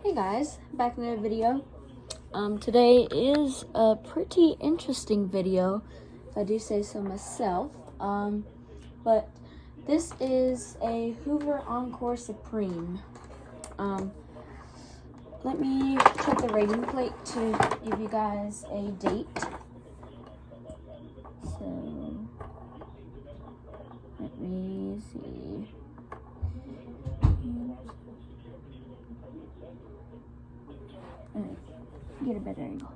Hey guys, back in another video. Today is a pretty interesting video, if I do say so myself. But this is a Hoover Encore Supreme. Let me check the rating plate to give you guys a date. So, let me see. Get a better angle.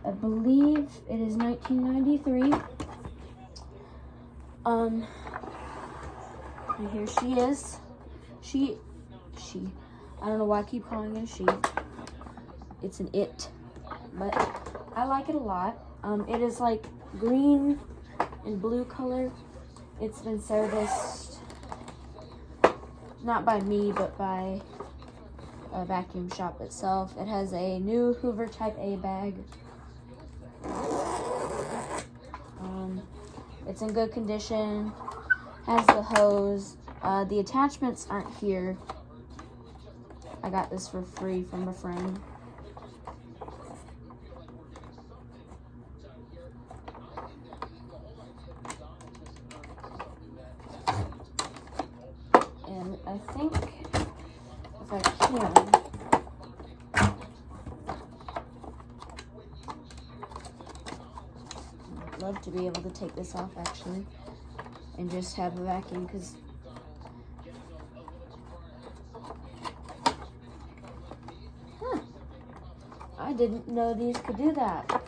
I believe it is 1993. And here she is. She. I don't know why I keep calling it a she. It's an it, but I like it a lot. It is like green and blue color. It's been serviced, not by me, but by a vacuum shop itself. It has a new Hoover Type A bag. It's in good condition, has the hose. The attachments aren't here. I got this for free from a friend. And I think if I can, I'd love to be able to take this off actually and just have a vacuum, because I didn't know these could do that.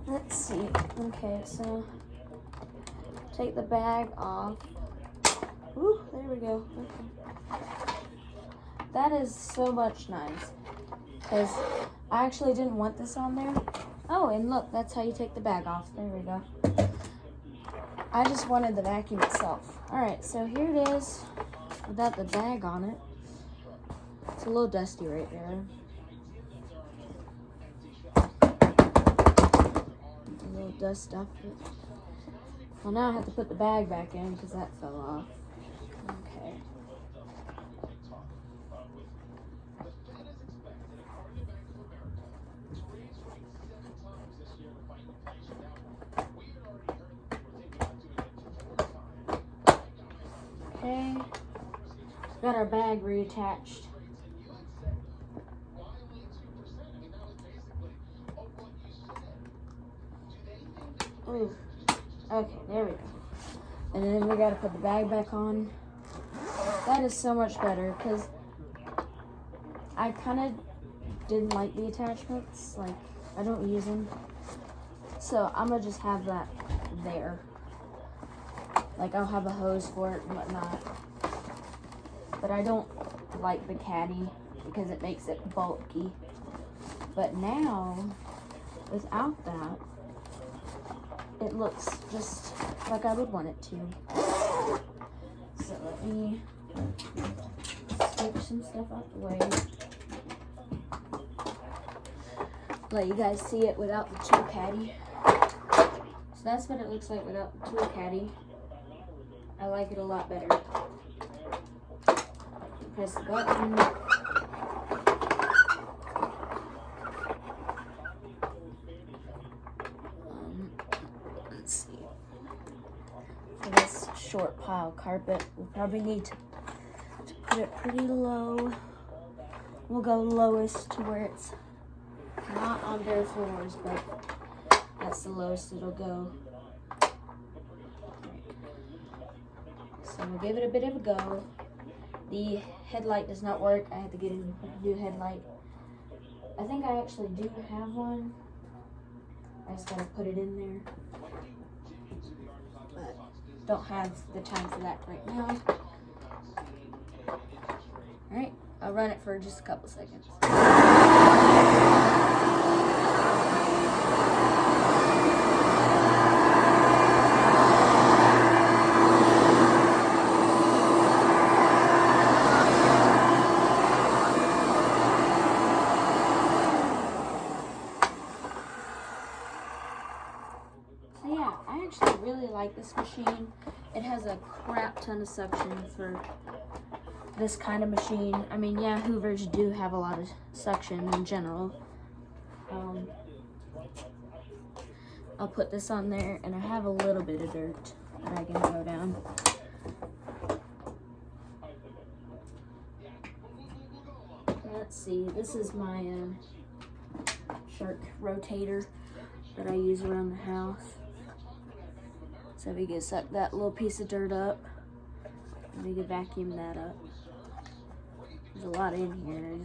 Let's see. Okay, so take the bag off. Ooh, there we go. Okay. That is so much nice, because I actually didn't want this on there. Oh, and look, that's how you take the bag off. There we go. I just wanted the vacuum itself. All right, so here it is without the bag on it. It's a little dusty right there. A little dust off it. Well, now I have to put the bag back in because that fell off. Okay. Okay. Got our bag reattached. Ooh. Okay, there we go. And then we gotta put the bag back on. That is so much better, because I kind of didn't like the attachments. Like, I don't use them. So I'm gonna just have that there. Like, I'll have a hose for it and whatnot. But I don't like the caddy because it makes it bulky. But now, without that, it looks just like I would want it to. So let me switch some stuff out the way. Let you guys see it without the tool caddy. So that's what it looks like without the tool caddy. I like it a lot better. Press the button. Let's see. For this short pile carpet, we probably need to put it pretty low. We'll go lowest to where it's not on bare floors, but that's the lowest it'll go. So we'll give it a bit of a go. The headlight does not work. I have to get a new headlight. I think I actually do have one. I just gotta put it in there. But don't have the time for that right now. Alright, I'll run it for just a couple seconds. actually really like this machine. It has a crap ton of suction for this kind of machine. I mean, yeah, Hoovers do have a lot of suction in general. I'll put this on there, and I have a little bit of dirt that I can throw down. Let's see, this is my shark rotator that I use around the house. So we can suck that little piece of dirt up, and we can vacuum that up. There's a lot in here.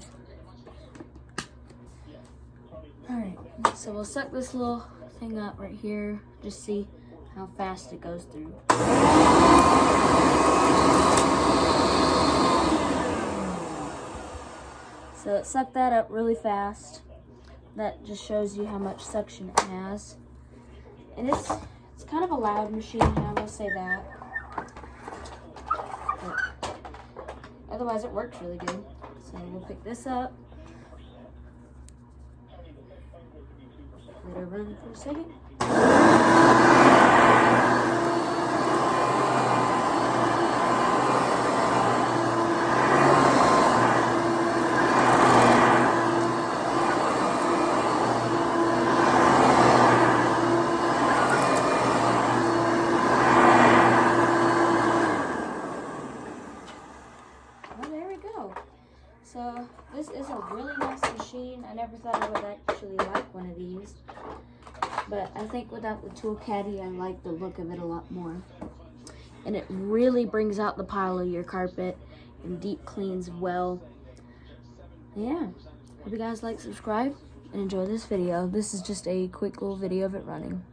Alright, so we'll suck this little thing up right here, just see how fast it goes through. So it sucked that up really fast. That just shows you how much suction it has. And it's kind of a loud machine, I will say that. But otherwise it works really good. So we'll pick this up. Let it run for a second. Well, there we go. So this is a really nice machine. I never thought I would actually like one of these. But I think without the tool caddy, I like the look of it a lot more. And it really brings out the pile of your carpet and deep cleans well. Yeah. Hope you guys like, subscribe, and enjoy this video. This is just a quick little video of it running.